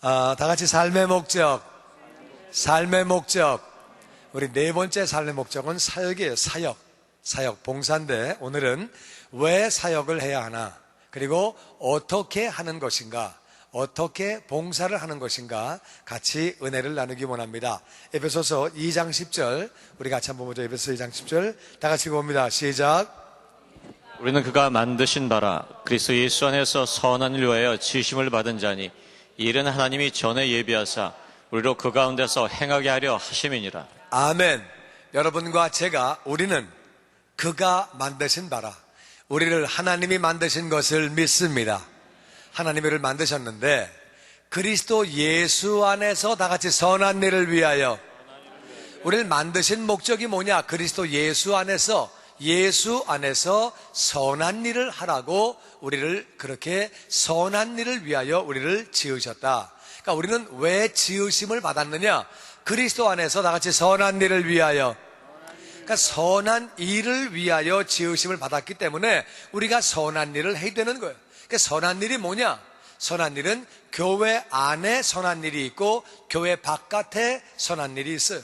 다 같이 삶의 목적. 삶의 목적. 우리 네 번째 삶의 목적은 사역이에요. 사역, 봉사인데 오늘은 왜 사역을 해야 하나, 그리고 어떻게 하는 것인가, 어떻게 봉사를 하는 것인가 같이 은혜를 나누기 원합니다. 에베소서 2장 10절 우리 같이 한번 보죠. 에베소서 2장 10절 다 같이 봅니다. 시작. 우리는 그가 만드신 바라 그리스도 예수 안에서 선한 일 위하여 지으심을 받은 자니 이 일은 하나님이 전에 예비하사 우리로 그 가운데서 행하게 하려 하심이니라. 아멘. 여러분과 제가, 우리는 그가 만드신 바라, 우리를 하나님이 만드신 것을 믿습니다. 하나님이 우리를 만드셨는데 그리스도 예수 안에서 다 같이 선한 일을 위하여, 우리를 만드신 목적이 뭐냐? 그리스도 예수 안에서 선한 일을 하라고 우리를, 그렇게 선한 일을 위하여 우리를 지으셨다. 그러니까 우리는 왜 지으심을 받았느냐? 그리스도 안에서 다 같이 선한 일을 위하여, 그러니까 선한 일을 위하여 지으심을 받았기 때문에 우리가 선한 일을 해야 되는 거예요. 그러니까 선한 일이 뭐냐? 선한 일은 교회 안에 선한 일이 있고 교회 바깥에 선한 일이 있어요.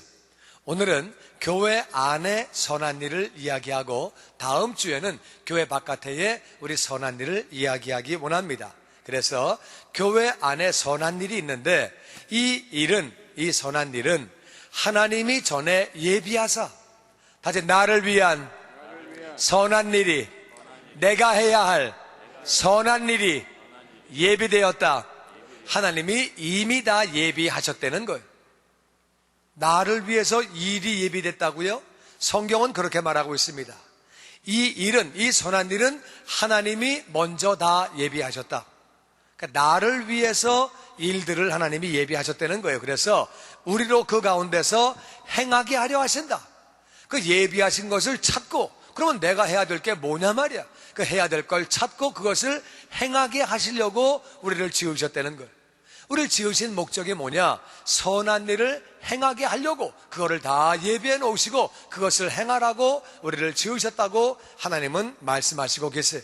오늘은 교회 안에 선한 일을 이야기하고 다음 주에는 교회 바깥에 우리 선한 일을 이야기하기 원합니다. 그래서 교회 안에 선한 일이 있는데 이 선한 일은 하나님이 전에 예비하사, 다시 나를 위한 선한 일이, 내가 해야 할 선한 일이 예비되었다. 하나님이 이미 다 예비하셨다는 거예요. 나를 위해서 일이 예비됐다고요? 성경은 그렇게 말하고 있습니다. 이 선한 일은 하나님이 먼저 다 예비하셨다. 그러니까 나를 위해서 일들을 하나님이 예비하셨다는 거예요. 그래서 우리로 그 가운데서 행하게 하려 하신다. 그 예비하신 것을 찾고, 그러면 내가 해야 될 게 뭐냐 말이야. 그 해야 될 걸 찾고 그것을 행하게 하시려고 우리를 지으셨다는 거예요. 우리를 지으신 목적이 뭐냐? 선한 일을 행하게 하려고 그거를 다 예비해 놓으시고 그것을 행하라고 우리를 지으셨다고 하나님은 말씀하시고 계세요.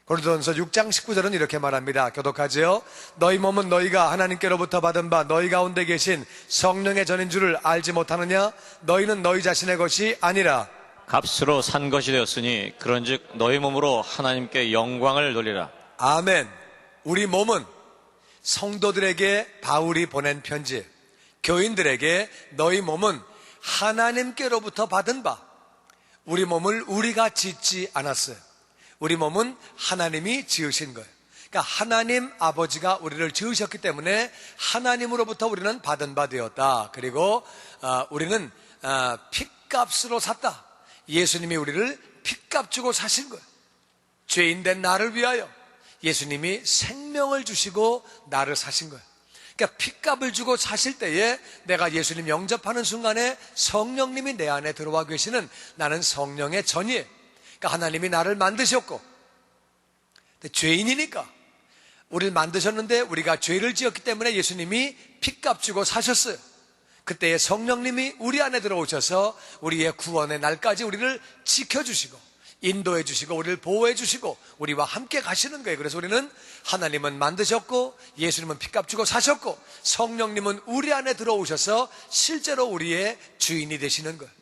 고린도전서 6장 19절은 이렇게 말합니다. 교독하지요. 너희 몸은 너희가 하나님께로부터 받은 바 너희 가운데 계신 성령의 전인 줄을 알지 못하느냐? 너희는 너희 자신의 것이 아니라 값으로 산 것이 되었으니 그런즉 너희 몸으로 하나님께 영광을 돌리라. 아멘. 우리 몸은 성도들에게 바울이 보낸 편지, 교인들에게 너희 몸은 하나님께로부터 받은 바, 우리 몸을 우리가 짓지 않았어요. 우리 몸은 하나님이 지으신 거예요. 그러니까 하나님 아버지가 우리를 지으셨기 때문에 하나님으로부터 우리는 받은 바 되었다. 그리고 우리는 핏값으로 샀다. 예수님이 우리를 핏값 주고 사신 거예요. 죄인된 나를 위하여 예수님이 생명을 주시고 나를 사신 거예요. 그러니까 핏값을 주고 사실 때에 내가 예수님 영접하는 순간에 성령님이 내 안에 들어와 계시는, 나는 성령의 전이에요. 그러니까 하나님이 나를 만드셨고, 근데 죄인이니까 우리를 만드셨는데 우리가 죄를 지었기 때문에 예수님이 핏값 주고 사셨어요. 그때의 성령님이 우리 안에 들어오셔서 우리의 구원의 날까지 우리를 지켜주시고 인도해 주시고 우리를 보호해 주시고 우리와 함께 가시는 거예요. 그래서 우리는, 하나님은 만드셨고 예수님은 핏값 주고 사셨고 성령님은 우리 안에 들어오셔서 실제로 우리의 주인이 되시는 거예요.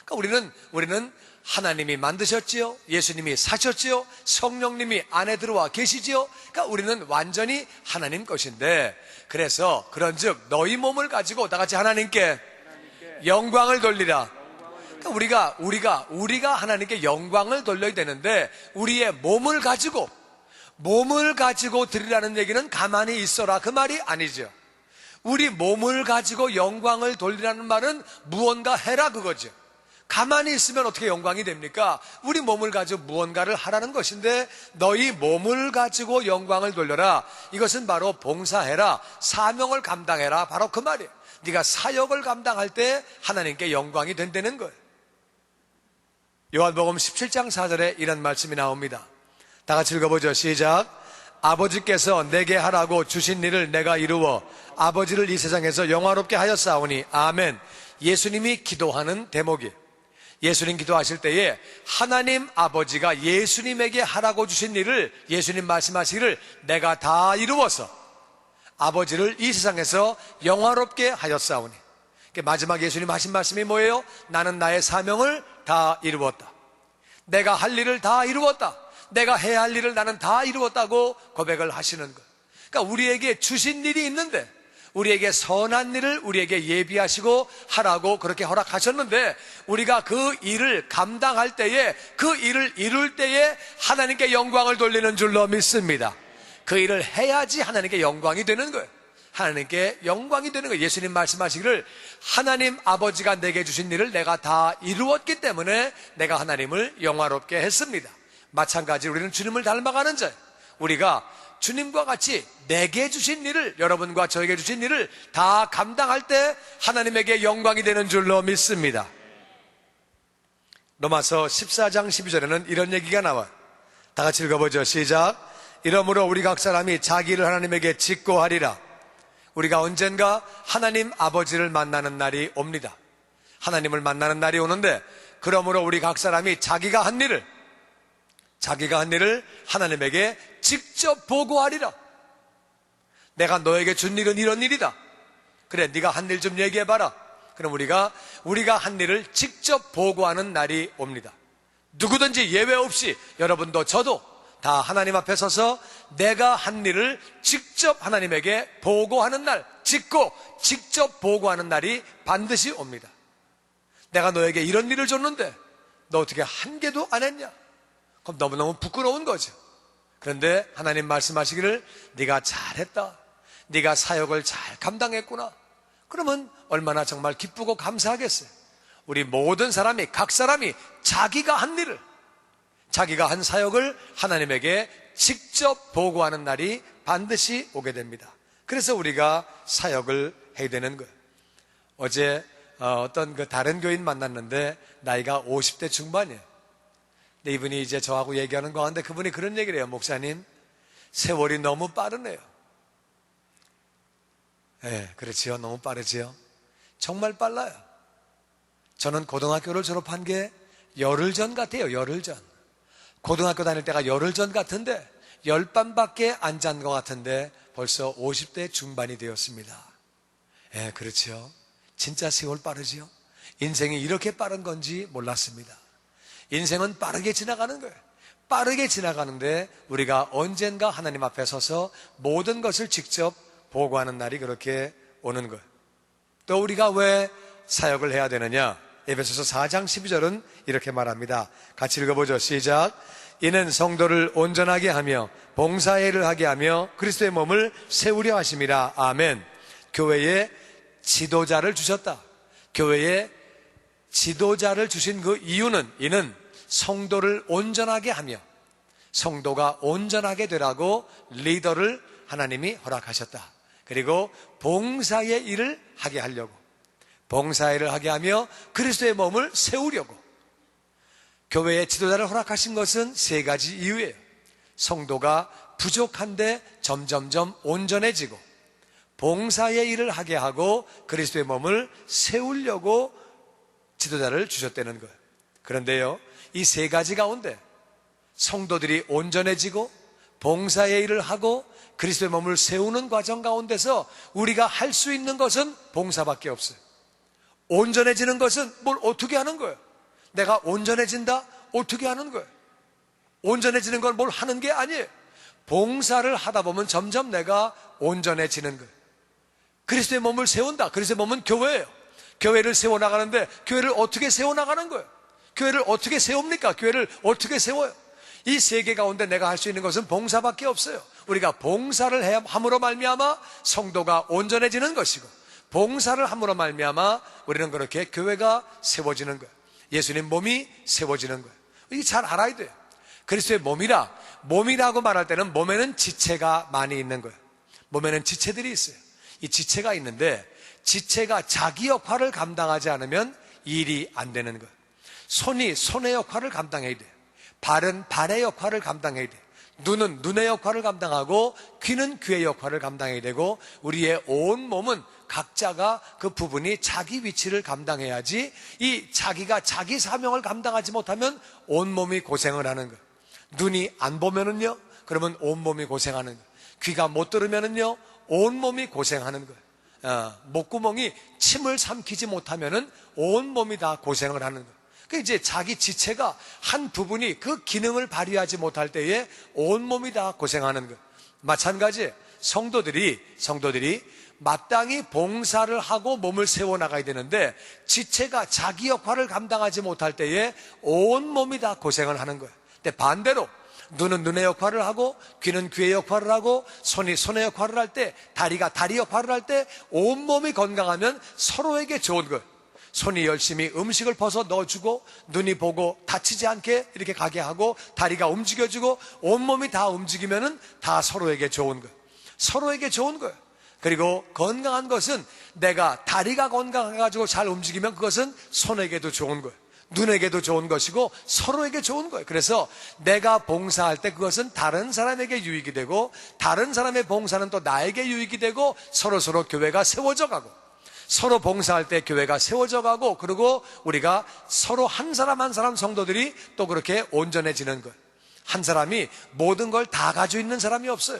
그러니까 우리는 하나님이 만드셨지요, 예수님이 사셨지요, 성령님이 안에 들어와 계시지요. 그러니까 우리는 완전히 하나님 것인데, 그래서 그런즉 너희 몸을 가지고 다 같이 하나님께 영광을 돌리라. 그러니까 우리가 하나님께 영광을 돌려야 되는데, 우리의 몸을 가지고 드리라는 얘기는 가만히 있어라 그 말이 아니죠. 우리 몸을 가지고 영광을 돌리라는 말은 무언가 해라 그거죠. 가만히 있으면 어떻게 영광이 됩니까? 우리 몸을 가지고 무언가를 하라는 것인데, 너희 몸을 가지고 영광을 돌려라. 이것은 바로 봉사해라, 사명을 감당해라, 바로 그 말이에요. 네가 사역을 감당할 때 하나님께 영광이 된다는 거예요. 요한복음 17장 4절에 이런 말씀이 나옵니다. 다 같이 읽어보죠. 시작. 아버지께서 내게 하라고 주신 일을 내가 이루어 아버지를 이 세상에서 영화롭게 하였사오니. 아멘. 예수님이 기도하는 대목이에요. 예수님 기도하실 때에 하나님 아버지가 예수님에게 하라고 주신 일을, 예수님 말씀하시기를 내가 다 이루어서 아버지를 이 세상에서 영화롭게 하였사오니. 마지막 예수님 하신 말씀이 뭐예요? 나는 나의 사명을 다 이루었다. 내가 할 일을 다 이루었다. 내가 해야 할 일을 나는 다 이루었다고 고백을 하시는 거예요. 그러니까 우리에게 주신 일이 있는데, 우리에게 선한 일을 우리에게 예비하시고 하라고 그렇게 허락하셨는데, 우리가 그 일을 감당할 때에, 그 일을 이룰 때에 하나님께 영광을 돌리는 줄로 믿습니다. 그 일을 해야지 하나님께 영광이 되는 거예요. 하나님께 영광이 되는 거예요. 예수님 말씀하시기를 하나님 아버지가 내게 주신 일을 내가 다 이루었기 때문에 내가 하나님을 영화롭게 했습니다. 마찬가지로 우리는 주님을 닮아가는 자예요. 우리가 주님과 같이 내게 주신 일을, 여러분과 저에게 주신 일을 다 감당할 때 하나님에게 영광이 되는 줄로 믿습니다. 로마서 14장 12절에는 이런 얘기가 나와요. 다 같이 읽어보죠. 시작. 이러므로 우리 각 사람이 자기 일을 하나님에게 짓고 하리라. 우리가 언젠가 하나님 아버지를 만나는 날이 옵니다. 하나님을 만나는 날이 오는데, 그러므로 우리 각 사람이 자기가 한 일을 하나님에게 직접 보고하리라. 내가 너에게 준 일은 이런 일이다. 그래, 네가 한 일 좀 얘기해봐라. 그럼 우리가 한 일을 직접 보고하는 날이 옵니다. 누구든지 예외 없이 여러분도 저도 다 하나님 앞에 서서 내가 한 일을 직접 하나님에게 보고하는 날, 직접 보고하는 날이 반드시 옵니다. 내가 너에게 이런 일을 줬는데 너 어떻게 한 개도 안 했냐? 그럼 너무너무 부끄러운 거죠. 그런데 하나님 말씀하시기를 네가 잘했다, 네가 사역을 잘 감당했구나. 그러면 얼마나 정말 기쁘고 감사하겠어요. 우리 모든 사람이, 각 사람이 자기가 한 일을, 자기가 한 사역을 하나님에게 직접 보고하는 날이 반드시 오게 됩니다. 그래서 우리가 사역을 해야 되는 거예요. 어제 어떤 다른 교인 만났는데 나이가 50대 중반이에요. 근데 이분이 이제 저하고 얘기하는 거 같은데 그분이 그런 얘기를 해요. 목사님, 세월이 너무 빠르네요. 네, 그렇지요. 너무 빠르지요. 정말 빨라요. 저는 고등학교를 졸업한 게 열흘 전 같아요. 열흘 전. 고등학교 다닐 때가 열흘 전 같은데, 열밤밖에 안 잔 것 같은데 벌써 50대 중반이 되었습니다. 예, 그렇죠. 진짜 세월 빠르지요. 인생이 이렇게 빠른 건지 몰랐습니다. 인생은 빠르게 지나가는 거예요. 빠르게 지나가는데 우리가 언젠가 하나님 앞에 서서 모든 것을 직접 보고하는 날이 그렇게 오는 거예요. 또 우리가 왜 사역을 해야 되느냐? 에베소서 4장 12절은 이렇게 말합니다. 같이 읽어보죠. 시작. 이는 성도를 온전하게 하며 봉사의 일을 하게 하며 그리스도의 몸을 세우려 하심이라. 아멘. 교회에 지도자를 주셨다. 교회에 지도자를 주신 그 이유는, 이는 성도를 온전하게 하며, 성도가 온전하게 되라고 리더를 하나님이 허락하셨다. 그리고 봉사의 일을 하게 하려고, 봉사의 일을 하게 하며 그리스도의 몸을 세우려고. 교회의 지도자를 허락하신 것은 세 가지 이유예요. 성도가 부족한데 점점점 온전해지고, 봉사의 일을 하게 하고 그리스도의 몸을 세우려고 지도자를 주셨다는 거예요. 그런데요, 이 세 가지 가운데 성도들이 온전해지고 봉사의 일을 하고 그리스도의 몸을 세우는 과정 가운데서 우리가 할 수 있는 것은 봉사밖에 없어요. 온전해지는 것은 뭘 어떻게 하는 거예요? 내가 온전해진다? 어떻게 하는 거예요? 온전해지는 건 뭘 하는 게 아니에요. 봉사를 하다 보면 점점 내가 온전해지는 거예요. 그리스도의 몸을 세운다. 그리스도의 몸은 교회예요. 교회를 세워나가는데 교회를 어떻게 세워나가는 거예요? 교회를 어떻게 세웁니까? 교회를 어떻게 세워요? 이 세 개 가운데 내가 할 수 있는 것은 봉사밖에 없어요. 우리가 봉사를 함으로 말미암아 성도가 온전해지는 것이고, 봉사를 함으로 말미암아 우리는 그렇게 교회가 세워지는 거예요. 예수님 몸이 세워지는 거예요. 이게 잘 알아야 돼요. 그리스도의 몸이라고 말할 때는 몸에는 지체가 많이 있는 거예요. 몸에는 지체들이 있어요. 이 지체가 있는데 지체가 자기 역할을 감당하지 않으면 일이 안 되는 거예요. 손이 손의 역할을 감당해야 돼요. 발은 발의 역할을 감당해야 돼요. 눈은 눈의 역할을 감당하고 귀는 귀의 역할을 감당해야 되고, 우리의 온 몸은 각자가 그 부분이 자기 위치를 감당해야지, 이 자기가 자기 사명을 감당하지 못하면 온몸이 고생을 하는 거예요. 눈이 안 보면은요, 그러면 온몸이 고생하는 거예요. 귀가 못 들으면은요, 온몸이 고생하는 거예요. 목구멍이 침을 삼키지 못하면은 온몸이 다 고생을 하는 거예요. 그 이제 자기 지체가 한 부분이 그 기능을 발휘하지 못할 때에 온몸이 다 고생하는 거예요. 마찬가지 성도들이 마땅히 봉사를 하고 몸을 세워나가야 되는데 지체가 자기 역할을 감당하지 못할 때에 온몸이 다 고생을 하는 거예요. 근데 반대로 눈은 눈의 역할을 하고 귀는 귀의 역할을 하고 손이 손의 역할을 할 때, 다리가 다리 역할을 할 때 온몸이 건강하면 서로에게 좋은 거예요. 손이 열심히 음식을 퍼서 넣어주고 눈이 보고 다치지 않게 이렇게 가게 하고 다리가 움직여주고 온몸이 다 움직이면은 다 서로에게 좋은 거예요. 서로에게 좋은 거예요. 그리고 건강한 것은 내가 다리가 건강해가지고 잘 움직이면 그것은 손에게도 좋은 거예요. 눈에게도 좋은 것이고 서로에게 좋은 거예요. 그래서 내가 봉사할 때 그것은 다른 사람에게 유익이 되고 다른 사람의 봉사는 또 나에게 유익이 되고 서로 교회가 세워져 가고 서로 봉사할 때 교회가 세워져 가고 그리고 우리가 서로 한 사람 한 사람 성도들이 또 그렇게 온전해지는 거예요. 한 사람이 모든 걸 다 가지고 있는 사람이 없어요.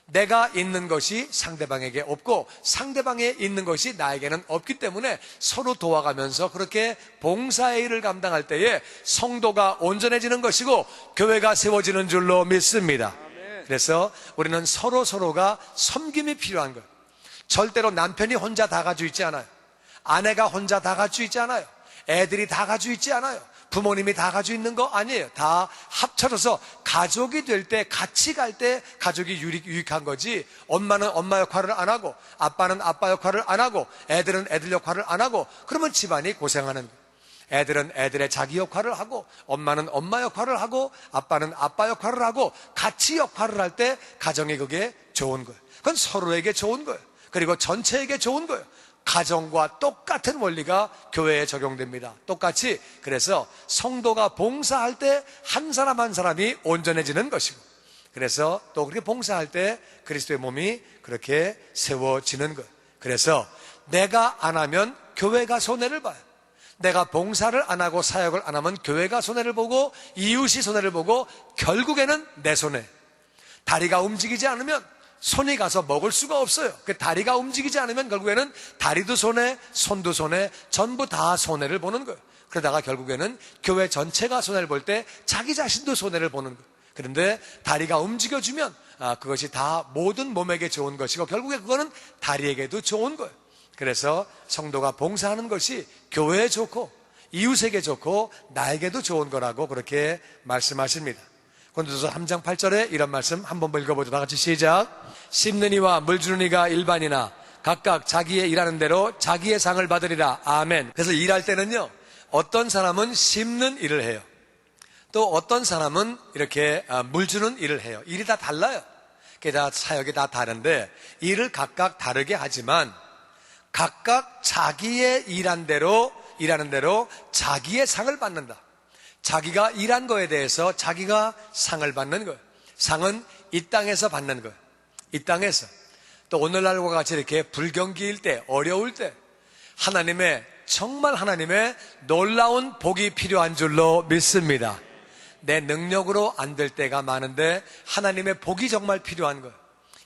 내가 있는 것이 상대방에게 없고 상대방에 있는 것이 나에게는 없기 때문에 서로 도와가면서 그렇게 봉사의 일을 감당할 때에 성도가 온전해지는 것이고 교회가 세워지는 줄로 믿습니다. 그래서 우리는 서로가 섬김이 필요한 거예요. 절대로 남편이 혼자 다 가지고 있지 않아요. 아내가 혼자 다 가지고 있지 않아요. 애들이 다 가지고 있지 않아요. 부모님이 다 가지고 있는 거 아니에요. 다 합쳐져서 가족이 될 때 같이 갈 때 가족이 유익한 거지. 엄마는 엄마 역할을 안 하고 아빠는 아빠 역할을 안 하고 애들은 애들 역할을 안 하고 그러면 집안이 고생하는 거예요. 애들은 애들의 자기 역할을 하고 엄마는 엄마 역할을 하고 아빠는 아빠 역할을 하고 같이 역할을 할 때 가정이 그게 좋은 거예요. 그건 서로에게 좋은 거예요. 그리고 전체에게 좋은 거예요. 가정과 똑같은 원리가 교회에 적용됩니다. 똑같이 그래서 성도가 봉사할 때 한 사람 한 사람이 온전해지는 것이고 그래서 또 그렇게 봉사할 때 그리스도의 몸이 그렇게 세워지는 것. 그래서 내가 안 하면 교회가 손해를 봐요. 내가 봉사를 안 하고 사역을 안 하면 교회가 손해를 보고 이웃이 손해를 보고 결국에는 내 손해. 다리가 움직이지 않으면 손이 가서 먹을 수가 없어요. 그 다리가 움직이지 않으면 결국에는 다리도 손해, 손도 손해, 전부 다 손해를 보는 거예요. 그러다가 결국에는 교회 전체가 손해를 볼 때 자기 자신도 손해를 보는 거예요. 그런데 다리가 움직여주면 그것이 다 모든 몸에게 좋은 것이고 결국에 그거는 다리에게도 좋은 거예요. 그래서 성도가 봉사하는 것이 교회에 좋고 이웃에게 좋고 나에게도 좋은 거라고 그렇게 말씀하십니다. 고린도서 3장 8절에 이런 말씀 한번 읽어보죠. 다 같이 시작. 심는 이와 물 주는 이가 일반이나 각각 자기의 일하는 대로 자기의 상을 받으리라. 아멘. 그래서 일할 때는요, 어떤 사람은 심는 일을 해요. 또 어떤 사람은 이렇게 물 주는 일을 해요. 일이 다 달라요. 그게 다 사역이 다 다른데 일을 각각 다르게 하지만 각각 자기의 일하는 대로 자기의 상을 받는다. 자기가 일한 거에 대해서 자기가 상을 받는 거예요. 상은 이 땅에서 받는 거예요. 이 땅에서. 또 오늘날과 같이 이렇게 불경기일 때, 어려울 때 정말 하나님의 놀라운 복이 필요한 줄로 믿습니다. 내 능력으로 안 될 때가 많은데 하나님의 복이 정말 필요한 거예요.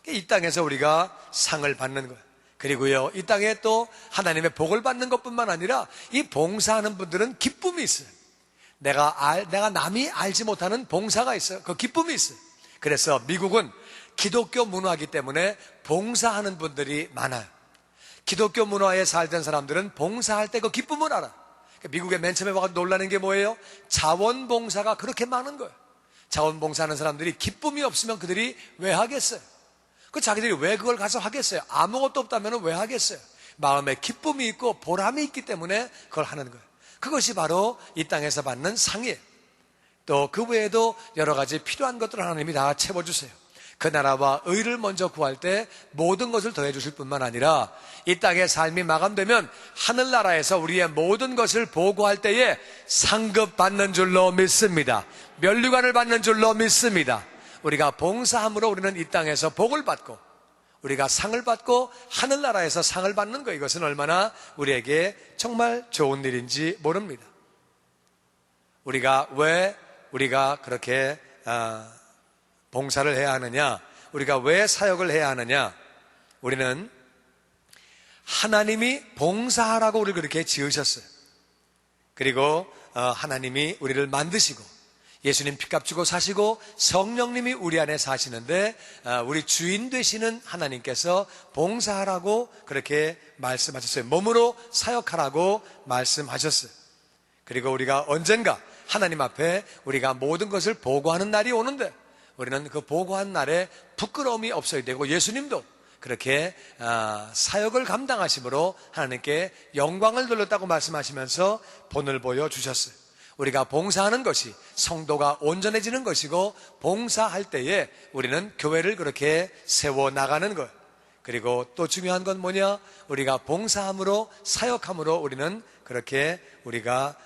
이 땅에서 우리가 상을 받는 거예요. 그리고요, 이 땅에 또 하나님의 복을 받는 것뿐만 아니라 이 봉사하는 분들은 기쁨이 있어요. 내가 남이 알지 못하는 봉사가 있어요. 그 기쁨이 있어요. 그래서 미국은 기독교 문화이기 때문에 봉사하는 분들이 많아요. 기독교 문화에 살던 사람들은 봉사할 때 그 기쁨을 알아. 미국에 맨 처음에 와서 놀라는 게 뭐예요? 자원봉사가 그렇게 많은 거예요. 자원봉사하는 사람들이 기쁨이 없으면 그들이 왜 하겠어요? 자기들이 왜 그걸 가서 하겠어요? 아무것도 없다면 왜 하겠어요? 마음에 기쁨이 있고 보람이 있기 때문에 그걸 하는 거예요. 그것이 바로 이 땅에서 받는 상이에요. 또 그 외에도 여러 가지 필요한 것들을 하나님이 다 채워주세요. 그 나라와 의를 먼저 구할 때 모든 것을 더해 주실 뿐만 아니라 이 땅의 삶이 마감되면 하늘나라에서 우리의 모든 것을 보고할 때에 상급 받는 줄로 믿습니다. 면류관을 받는 줄로 믿습니다. 우리가 봉사함으로 우리는 이 땅에서 복을 받고 우리가 상을 받고 하늘나라에서 상을 받는 것, 이것은 얼마나 우리에게 정말 좋은 일인지 모릅니다. 왜 우리가 그렇게 봉사를 해야 하느냐, 우리가 왜 사역을 해야 하느냐, 우리는 하나님이 봉사하라고 우리를 그렇게 지으셨어요. 그리고 하나님이 우리를 만드시고 예수님 피값 주고 사시고 성령님이 우리 안에 사시는데 우리 주인 되시는 하나님께서 봉사하라고 그렇게 말씀하셨어요. 몸으로 사역하라고 말씀하셨어요. 그리고 우리가 언젠가 하나님 앞에 우리가 모든 것을 보고하는 날이 오는데 우리는 그 보고한 날에 부끄러움이 없어야 되고 예수님도 그렇게 사역을 감당하심으로 하나님께 영광을 돌렸다고 말씀하시면서 본을 보여주셨어요. 우리가 봉사하는 것이 성도가 온전해지는 것이고 봉사할 때에 우리는 교회를 그렇게 세워나가는 것. 그리고 또 중요한 건 뭐냐? 우리가 봉사함으로 사역함으로 우리는 그렇게 우리가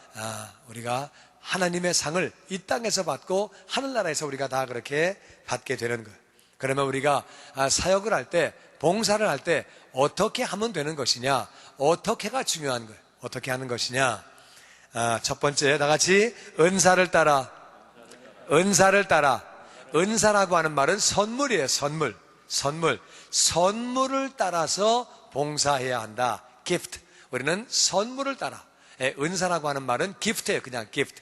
하나님의 상을 이 땅에서 받고 하늘나라에서 우리가 다 그렇게 받게 되는 거예요. 그러면 우리가 사역을 할 때, 봉사를 할 때 어떻게 하면 되는 것이냐? 어떻게가 중요한 거예요. 어떻게 하는 것이냐? 첫 번째, 다 같이 은사를 따라. 은사를 따라. 은사라고 하는 말은 선물이에요. 선물을 따라서 봉사해야 한다. gift. 우리는 선물을 따라. 은사라고 하는 말은 gift예요. 그냥 gift.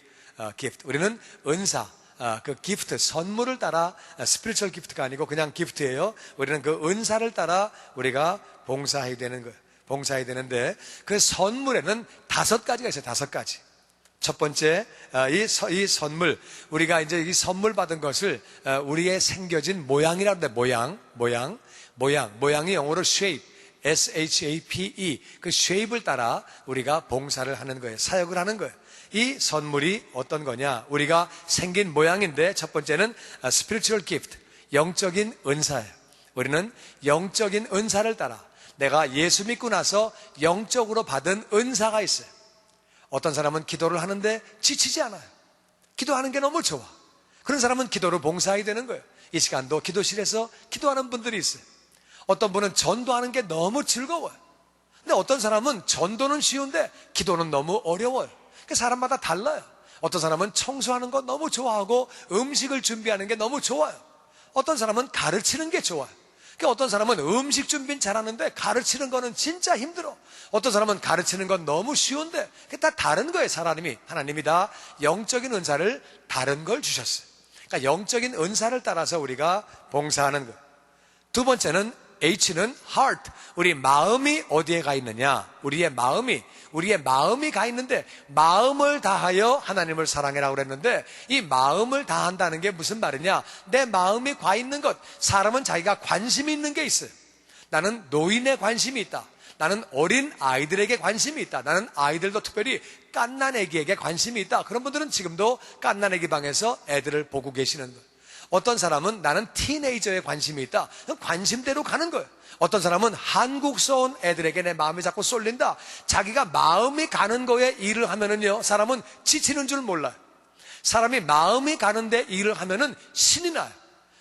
우리는 은사. 그 기프트, 선물을 따라, 스피리추얼 기프트가 아니고 그냥 기프트예요. 우리는 그 은사를 따라 우리가 봉사해야 되는 거예요. 봉사해야 되는데 그 선물에는 5가지가 있어요. 5가지. 첫 번째, 이 선물, 우리가 이제 이 선물 받은 것을 우리의 생겨진 모양이라고 하는데 모양이 영어로 shape, shape, 그 shape을 따라 우리가 봉사를 하는 거예요. 사역을 하는 거예요. 이 선물이 어떤 거냐? 우리가 생긴 모양인데 첫 번째는 spiritual gift, 영적인 은사예요. 우리는 영적인 은사를 따라 내가 예수 믿고 나서 영적으로 받은 은사가 있어요. 어떤 사람은 기도를 하는데 지치지 않아요. 기도하는 게 너무 좋아. 그런 사람은 기도로 봉사해야 되는 거예요. 이 시간도 기도실에서 기도하는 분들이 있어요. 어떤 분은 전도하는 게 너무 즐거워요. 근데 어떤 사람은 전도는 쉬운데 기도는 너무 어려워요. 사람마다 달라요. 어떤 사람은 청소하는 거 너무 좋아하고 음식을 준비하는 게 너무 좋아요. 어떤 사람은 가르치는 게 좋아요. 어떤 사람은 음식 준비는 잘하는데 가르치는 거는 진짜 힘들어. 어떤 사람은 가르치는 건 너무 쉬운데 그게 다 다른 거예요. 하나님이 다 영적인 은사를 다른 걸 주셨어요. 그러니까 영적인 은사를 따라서 우리가 봉사하는 거. 두 번째는 H는 heart. 우리 마음이 어디에 가 있느냐? 우리의 마음이 가 있는데 마음을 다하여 하나님을 사랑해라고 그랬는데 이 마음을 다한다는 게 무슨 말이냐? 내 마음이 가 있는 것. 사람은 자기가 관심이 있는 게 있어요. 나는 노인에 관심이 있다. 나는 어린 아이들에게 관심이 있다. 나는 아이들도 특별히 갓난아기에게 관심이 있다. 그런 분들은 지금도 갓난아기 방에서 애들을 보고 계시는 거예요. 어떤 사람은 나는 티네이저에 관심이 있다. 관심대로 가는 거예요. 어떤 사람은 한국서 온 애들에게 내 마음이 자꾸 쏠린다. 자기가 마음이 가는 거에 일을 하면은요, 사람은 지치는 줄 몰라요. 사람이 마음이 가는데 일을 하면은 신이 나요.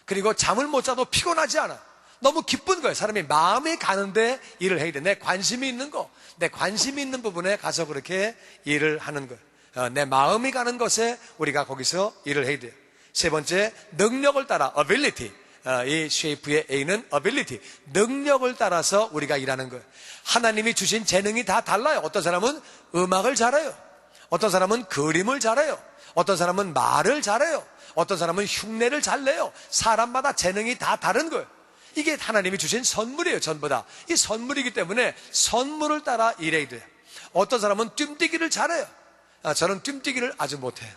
그리고 잠을 못 자도 피곤하지 않아요. 너무 기쁜 거예요. 사람이 마음이 가는데 일을 해야 돼. 내 관심이 있는 거, 내 관심이 있는 부분에 가서 그렇게 일을 하는 거예요. 내 마음이 가는 것에 우리가 거기서 일을 해야 돼요. 세 번째, 능력을 따라, ability. 이 쉐이프의 A는 ability. 능력을 따라서 우리가 일하는 거예요. 하나님이 주신 재능이 다 달라요. 어떤 사람은 음악을 잘해요. 어떤 사람은 그림을 잘해요. 어떤 사람은 말을 잘해요. 어떤 사람은 흉내를 잘 내요. 사람마다 재능이 다 다른 거예요. 이게 하나님이 주신 선물이에요. 전부 다. 이 선물이기 때문에 선물을 따라 일해야 돼요. 어떤 사람은 뛰뛰기를 잘해요. 저는 뛰뛰기를 아주 못해요.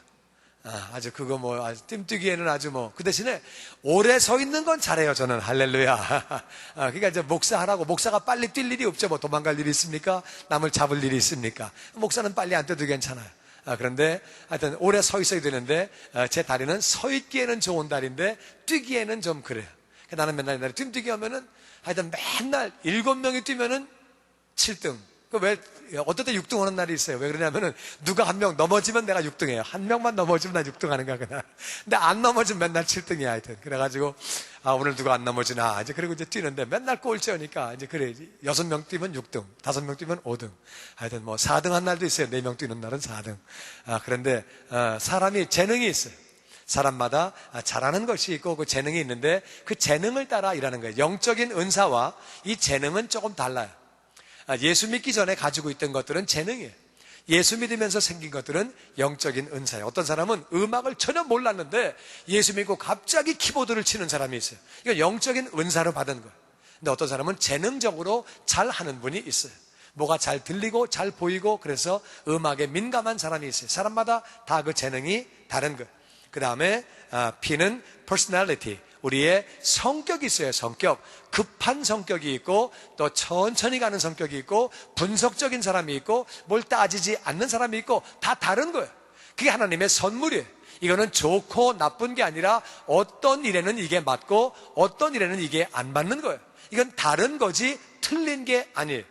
뜀뛰기에는 그 대신에 오래 서 있는 건 잘해요, 저는. 할렐루야. 그러니까 이제 목사가 빨리 뛸 일이 없죠. 도망갈 일이 있습니까? 남을 잡을 일이 있습니까? 목사는 빨리 안 뛰어도 괜찮아요. 그런데 하여튼 오래 서 있어야 되는데, 제 다리는 서 있기에는 좋은 다리인데, 뛰기에는 좀 그래요. 나는 맨날 뜀뛰기 하면은, 하여튼 맨날 7명이 뛰면은 7등. 어떨 때 6등 하는 날이 있어요. 왜 그러냐면은, 누가 한 명 넘어지면 내가 6등이에요. 한 명만 넘어지면 난 6등 하는 거야, 그날. 근데 안 넘어지면 맨날 7등이야, 하여튼. 그래가지고, 오늘 누가 안 넘어지나. 그리고 이제 뛰는데 맨날 꼴찌니까, 그래. 6명 뛰면 6등, 5명 뛰면 5등. 하여튼 4등 한 날도 있어요. 4명 뛰는 날은 4등. 그런데, 사람이 재능이 있어요. 사람마다 잘하는 것이 있고 그 재능이 있는데 그 재능을 따라 일하는 거예요. 영적인 은사와 이 재능은 조금 달라요. 예수 믿기 전에 가지고 있던 것들은 재능이에요. 예수 믿으면서 생긴 것들은 영적인 은사예요. 어떤 사람은 음악을 전혀 몰랐는데 예수 믿고 갑자기 키보드를 치는 사람이 있어요. 이건 영적인 은사로 받은 거예요. 근데 어떤 사람은 재능적으로 잘하는 분이 있어요. 뭐가 잘 들리고 잘 보이고 그래서 음악에 민감한 사람이 있어요. 사람마다 다 그 재능이 다른 거예요. 그 다음에 P는 personality, 우리의 성격이 있어요. 성격. 급한 성격이 있고 또 천천히 가는 성격이 있고 분석적인 사람이 있고 뭘 따지지 않는 사람이 있고 다 다른 거예요. 그게 하나님의 선물이에요. 이거는 좋고 나쁜 게 아니라 어떤 일에는 이게 맞고 어떤 일에는 이게 안 맞는 거예요. 이건 다른 거지 틀린 게 아니에요.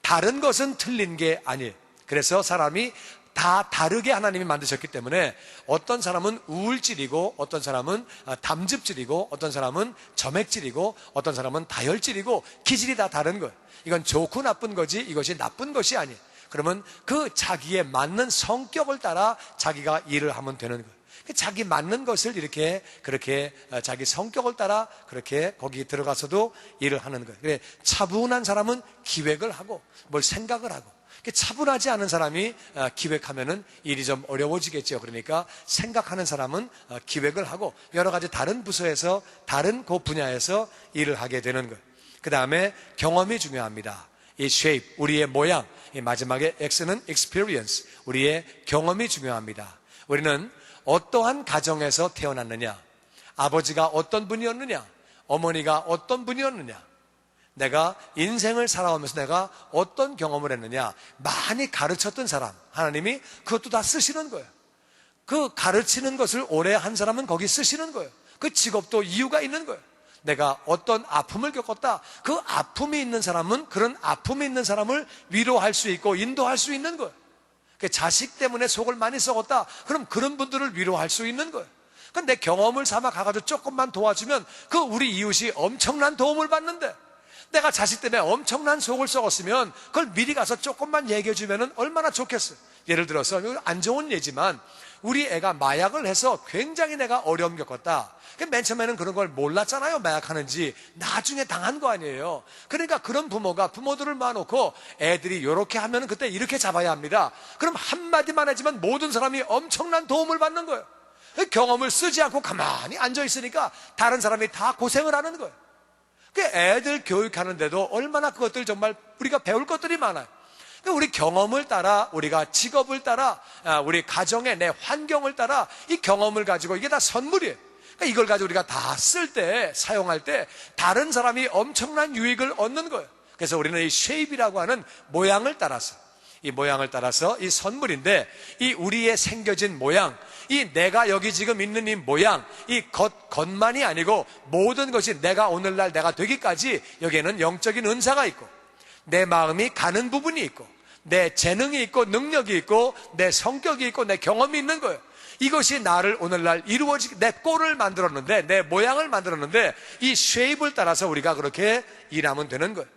다른 것은 틀린 게 아니에요. 그래서 사람이 다 다르게 하나님이 만드셨기 때문에 어떤 사람은 우울질이고 어떤 사람은 담즙질이고 어떤 사람은 점액질이고 어떤 사람은 다혈질이고 기질이 다 다른 거예요. 이건 좋고 나쁜 거지 이것이 나쁜 것이 아니에요. 그러면 그 자기에 맞는 성격을 따라 자기가 일을 하면 되는 거예요. 자기 맞는 것을 이렇게 그렇게 자기 성격을 따라 그렇게 거기 들어가서도 일을 하는 거예요. 그래, 차분한 사람은 기획을 하고 뭘 생각을 하고 차분하지 않은 사람이 기획하면은 일이 좀 어려워지겠죠. 그러니까 생각하는 사람은 기획을 하고 여러 가지 다른 부서에서 다른 그 분야에서 일을 하게 되는 거예요. 그 다음에 경험이 중요합니다. 이 shape, 우리의 모양, 이 마지막에 X는 experience, 우리의 경험이 중요합니다. 우리는 어떠한 가정에서 태어났느냐, 아버지가 어떤 분이었느냐, 어머니가 어떤 분이었느냐, 내가 인생을 살아오면서 내가 어떤 경험을 했느냐, 많이 가르쳤던 사람 하나님이 그것도 다 쓰시는 거예요. 그 가르치는 것을 오래 한 사람은 거기 쓰시는 거예요. 그 직업도 이유가 있는 거예요. 내가 어떤 아픔을 겪었다, 그 아픔이 있는 사람은 그런 아픔이 있는 사람을 위로할 수 있고 인도할 수 있는 거예요. 자식 때문에 속을 많이 썩었다, 그럼 그런 분들을 위로할 수 있는 거예요. 내 경험을 삼아 가가지고 조금만 도와주면 그 우리 이웃이 엄청난 도움을 받는데, 내가 자식 때문에 엄청난 속을 썩었으면 그걸 미리 가서 조금만 얘기해 주면 얼마나 좋겠어요. 예를 들어서 안 좋은 예지만 우리 애가 마약을 해서 굉장히 내가 어려움 겪었다. 맨 처음에는 그런 걸 몰랐잖아요. 마약하는지. 나중에 당한 거 아니에요. 그러니까 그런 부모가 부모들을 모아놓고 애들이 이렇게 하면 그때 이렇게 잡아야 합니다. 그럼 한마디만 하지만 모든 사람이 엄청난 도움을 받는 거예요. 경험을 쓰지 않고 가만히 앉아있으니까 다른 사람이 다 고생을 하는 거예요. 애들 교육하는데도 얼마나 그것들 정말 우리가 배울 것들이 많아요. 우리 경험을 따라, 우리가 직업을 따라, 우리 가정의 내 환경을 따라 이 경험을 가지고 이게 다 선물이에요. 그러니까 이걸 가지고 우리가 다 쓸 때, 사용할 때 다른 사람이 엄청난 유익을 얻는 거예요. 그래서 우리는 이 쉐입이라고 하는 모양을 따라서, 이 모양을 따라서 이 선물인데, 이 우리의 생겨진 모양, 이 내가 여기 지금 있는 이 모양, 이 겉만이 아니고 모든 것이 내가 오늘날 내가 되기까지 여기에는 영적인 은사가 있고 내 마음이 가는 부분이 있고 내 재능이 있고 능력이 있고 내 성격이 있고 내 경험이 있는 거예요. 이것이 나를 오늘날 이루어지게, 내 꼴을 만들었는데, 내 모양을 만들었는데 이 쉐입을 따라서 우리가 그렇게 일하면 되는 거예요.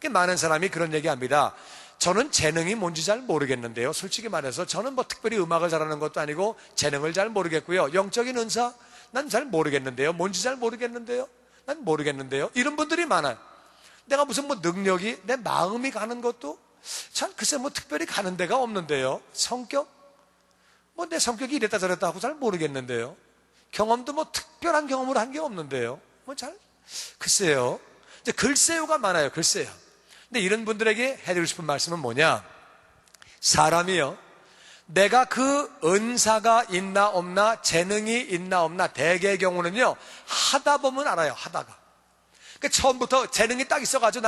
많은 사람이 그런 얘기합니다. 저는 재능이 뭔지 잘 모르겠는데요. 솔직히 말해서 저는 뭐 특별히 음악을 잘하는 것도 아니고 재능을 잘 모르겠고요. 영적인 은사 난 잘 모르겠는데요. 뭔지 잘 모르겠는데요. 난 모르겠는데요. 이런 분들이 많아요. 내가 무슨 뭐 능력이, 내 마음이 가는 것도 참 글쎄 뭐 특별히 가는 데가 없는데요. 성격? 뭐 내 성격이 이랬다 저랬다 하고 잘 모르겠는데요. 경험도 뭐 특별한 경험을 한 게 없는데요. 뭐 잘 글쎄요. 이제 글쎄요가 많아요. 글쎄요. 근데 이런 분들에게 해드리고 싶은 말씀은 뭐냐? 사람이요, 내가 그 은사가 있나 없나, 재능이 있나 없나, 대개의 경우는요 하다 보면 알아요. 하다가. 그러니까 처음부터 재능이 딱 있어가지고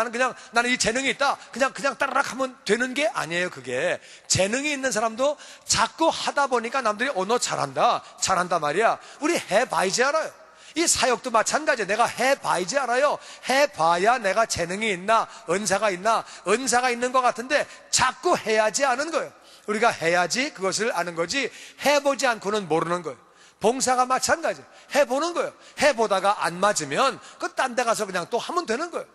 나는 이 재능이 있다, 그냥 따라락 하면 되는 게 아니에요. 그게 재능이 있는 사람도 자꾸 하다 보니까 남들이 너 잘한다 말이야. 우리 해봐야지 알아요. 이 사역도 마찬가지예요. 내가 해봐야지 알아요. 해봐야 내가 재능이 있나, 은사가 있나, 은사가 있는 것 같은데 자꾸 해야지 아는 거예요. 우리가 해야지 그것을 아는 거지, 해보지 않고는 모르는 거예요. 봉사가 마찬가지예요. 해보는 거예요. 해보다가 안 맞으면 그 딴 데 가서 그냥 또 하면 되는 거예요.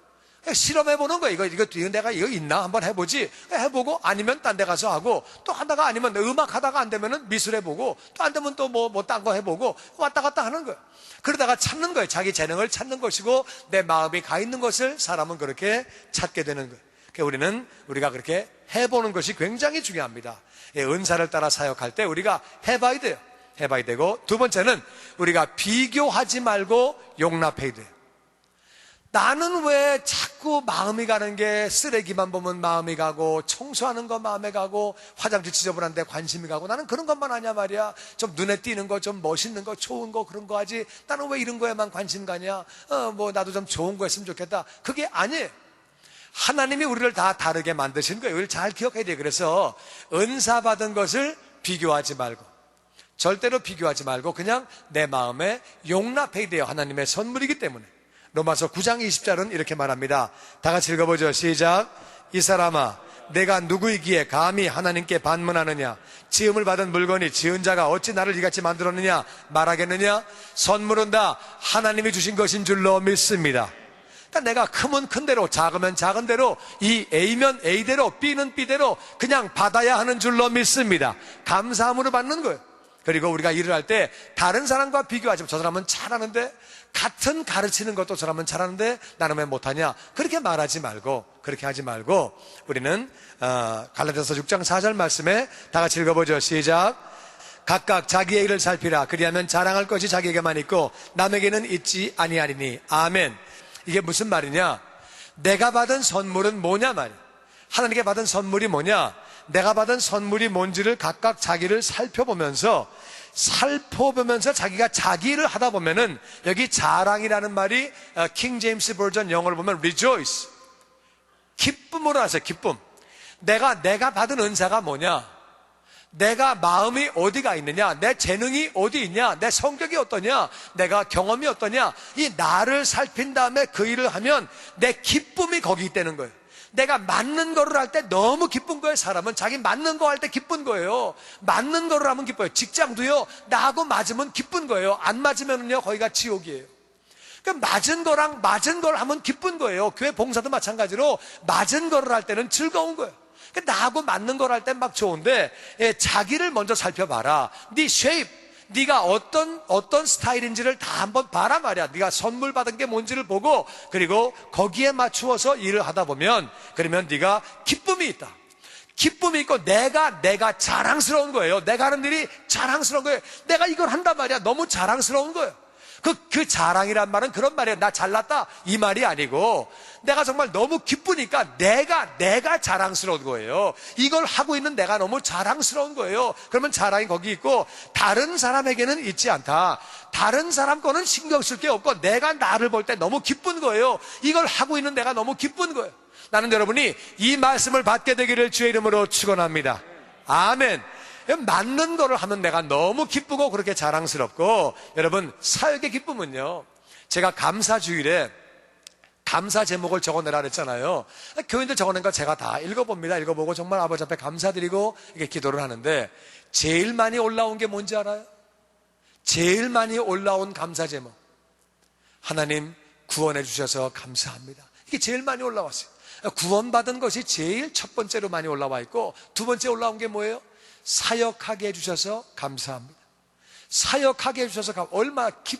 실험해보는 거예요. 이거 내가 이거 있나? 한번 해보지. 해보고 아니면 딴 데 가서 하고 또 하다가 아니면 음악 하다가 안 되면은 미술 해보고 또 안 되면 또 뭐 딴 거 해보고 왔다 갔다 하는 거예요. 그러다가 찾는 거예요. 자기 재능을 찾는 것이고 내 마음이 가 있는 것을 사람은 그렇게 찾게 되는 거예요. 그러니까 우리가 그렇게 해보는 것이 굉장히 중요합니다. 은사를 따라 사역할 때 우리가 해봐야 돼요. 해봐야 되고, 두 번째는 우리가 비교하지 말고 용납해야 돼요. 나는 왜 자꾸 마음이 가는 게 쓰레기만 보면 마음이 가고 청소하는 거 마음에 가고 화장실 지저분한데 관심이 가고 나는 그런 것만 하냐 말이야. 좀 눈에 띄는 거, 좀 멋있는 거, 좋은 거 그런 거 하지. 나는 왜 이런 거에만 관심 가냐. 나도 좀 좋은 거 했으면 좋겠다. 그게 아니에요. 하나님이 우리를 다 다르게 만드신 거예요. 이걸 잘 기억해야 돼요. 그래서 은사 받은 것을 비교하지 말고, 절대로 비교하지 말고 그냥 내 마음에 용납해야 돼요. 하나님의 선물이기 때문에. 로마서 9장 20절은 이렇게 말합니다. 다 같이 읽어보죠. 시작. 이 사람아, 내가 누구이기에 감히 하나님께 반문하느냐? 지음을 받은 물건이 지은 자가 어찌 나를 이같이 만들었느냐 말하겠느냐? 선물은 다 하나님이 주신 것인 줄로 믿습니다. 그러니까 내가 크면 큰 대로, 작으면 작은 대로, 이 A면 A대로, B는 B대로 그냥 받아야 하는 줄로 믿습니다. 감사함으로 받는 거예요. 그리고 우리가 일을 할 때 다른 사람과 비교하지 마. 저 사람은 잘하는데, 같은 가르치는 것도 저 사람은 잘하는데 나는 왜 못하냐, 그렇게 말하지 말고, 그렇게 하지 말고 우리는 갈라디아서 6장 4절 말씀에 다 같이 읽어보죠. 시작. 각각 자기의 일을 살피라. 그리하면 자랑할 것이 자기에게만 있고 남에게는 있지 아니하리니. 아멘. 이게 무슨 말이냐? 내가 받은 선물은 뭐냐 말이야. 하나님께 받은 선물이 뭐냐? 내가 받은 선물이 뭔지를 각각 자기를 살펴보면서 자기가 자기 일을 하다 보면은, 여기 자랑이라는 말이 킹 제임스 버전 영어를 보면 rejoice, 기쁨으로 하세요. 기쁨. 내가 받은 은사가 뭐냐, 내가 마음이 어디가 있느냐, 내 재능이 어디 있냐, 내 성격이 어떠냐, 내가 경험이 어떠냐, 이 나를 살핀 다음에 그 일을 하면 내 기쁨이 거기 있다는 거예요. 내가 맞는 거를 할 때 너무 기쁜 거예요. 사람은 자기 맞는 거 할 때 기쁜 거예요. 맞는 거를 하면 기뻐요. 직장도요, 나하고 맞으면 기쁜 거예요. 안 맞으면요 거기가 지옥이에요. 그러니까 맞은 걸 하면 기쁜 거예요. 교회 봉사도 마찬가지로 맞은 거를 할 때는 즐거운 거예요. 그러니까 나하고 맞는 걸 할 땐 막 좋은데, 자기를 먼저 살펴봐라. 네 쉐입, 네가 어떤 스타일인지를 다 한번 봐라 말이야. 네가 선물 받은 게 뭔지를 보고, 그리고 거기에 맞추어서 일을 하다 보면, 그러면 네가 기쁨이 있다. 기쁨이 있고 내가 자랑스러운 거예요. 내가 하는 일이 자랑스러운 거예요. 내가 이걸 한단 말이야. 너무 자랑스러운 거예요. 그 자랑이란 말은 그런 말이에요. 나 잘났다 이 말이 아니고, 내가 정말 너무 기쁘니까 내가 자랑스러운 거예요. 이걸 하고 있는 내가 너무 자랑스러운 거예요. 그러면 자랑이 거기 있고, 다른 사람에게는 있지 않다. 다른 사람 거는 신경 쓸 게 없고 내가 나를 볼 때 너무 기쁜 거예요. 이걸 하고 있는 내가 너무 기쁜 거예요. 나는 여러분이 이 말씀을 받게 되기를 주의 이름으로 축원합니다. 아멘. 맞는 거를 하면 내가 너무 기쁘고 그렇게 자랑스럽고, 여러분 사역의 기쁨은요, 제가 감사주일에 감사 제목을 적어내라 그랬잖아요. 교인들 적어낸 거 제가 다 읽어봅니다. 읽어보고 정말 아버지 앞에 감사드리고 이렇게 기도를 하는데, 제일 많이 올라온 게 뭔지 알아요? 제일 많이 올라온 감사 제목, 하나님 구원해 주셔서 감사합니다. 이게 제일 많이 올라왔어요. 구원받은 것이 제일 첫 번째로 많이 올라와 있고, 두 번째 올라온 게 뭐예요? 사역하게 해주셔서 감사합니다. 사역하게 해주셔서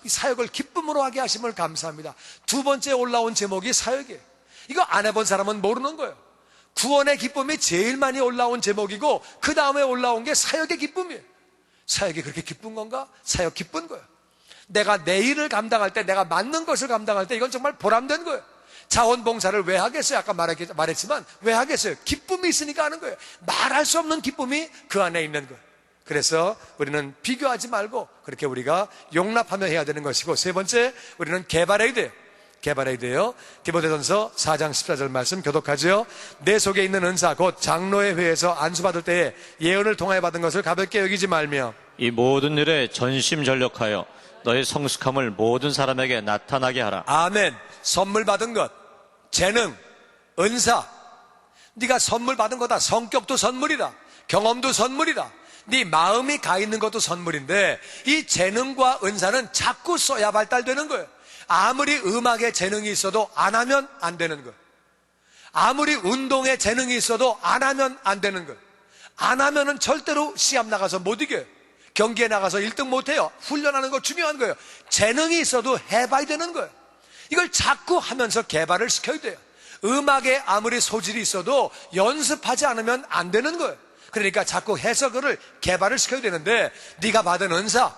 사역을 기쁨으로 하게 하심을 감사합니다. 두 번째 올라온 제목이 사역이에요. 이거 안 해본 사람은 모르는 거예요. 구원의 기쁨이 제일 많이 올라온 제목이고, 그 다음에 올라온 게 사역의 기쁨이에요. 사역이 그렇게 기쁜 건가? 사역 기쁜 거예요. 내가 내 일을 감당할 때, 내가 맞는 것을 감당할 때 이건 정말 보람된 거예요. 자원봉사를 왜 하겠어요? 아까 말했지만 왜 하겠어요? 기쁨이 있으니까 하는 거예요. 말할 수 없는 기쁨이 그 안에 있는 거예요. 그래서 우리는 비교하지 말고 그렇게 우리가 용납하며 해야 되는 것이고, 세 번째, 우리는 개발해야 돼요. 개발해야 돼요. 디모데전서 4장 14절 말씀 교독하죠. 내 속에 있는 은사 곧 장로의 회에서 안수받을 때에 예언을 통하여 받은 것을 가볍게 여기지 말며 이 모든 일에 전심전력하여 너의 성숙함을 모든 사람에게 나타나게 하라. 아멘. 선물 받은 것, 재능, 은사, 네가 선물 받은 거다. 성격도 선물이다. 경험도 선물이다. 네 마음이 가 있는 것도 선물인데, 이 재능과 은사는 자꾸 써야 발달되는 거예요. 아무리 음악에 재능이 있어도 안 하면 안 되는 거예요. 아무리 운동에 재능이 있어도 안 하면 안 되는 거예요. 안 하면은 절대로 시합 나가서 못 이겨요. 경기에 나가서 1등 못 해요. 훈련하는 거 중요한 거예요. 재능이 있어도 해봐야 되는 거예요. 이걸 자꾸 하면서 개발을 시켜야 돼요. 음악에 아무리 소질이 있어도 연습하지 않으면 안 되는 거예요. 그러니까 자꾸 해서 그를 개발을 시켜야 되는데, 네가 받은 은사,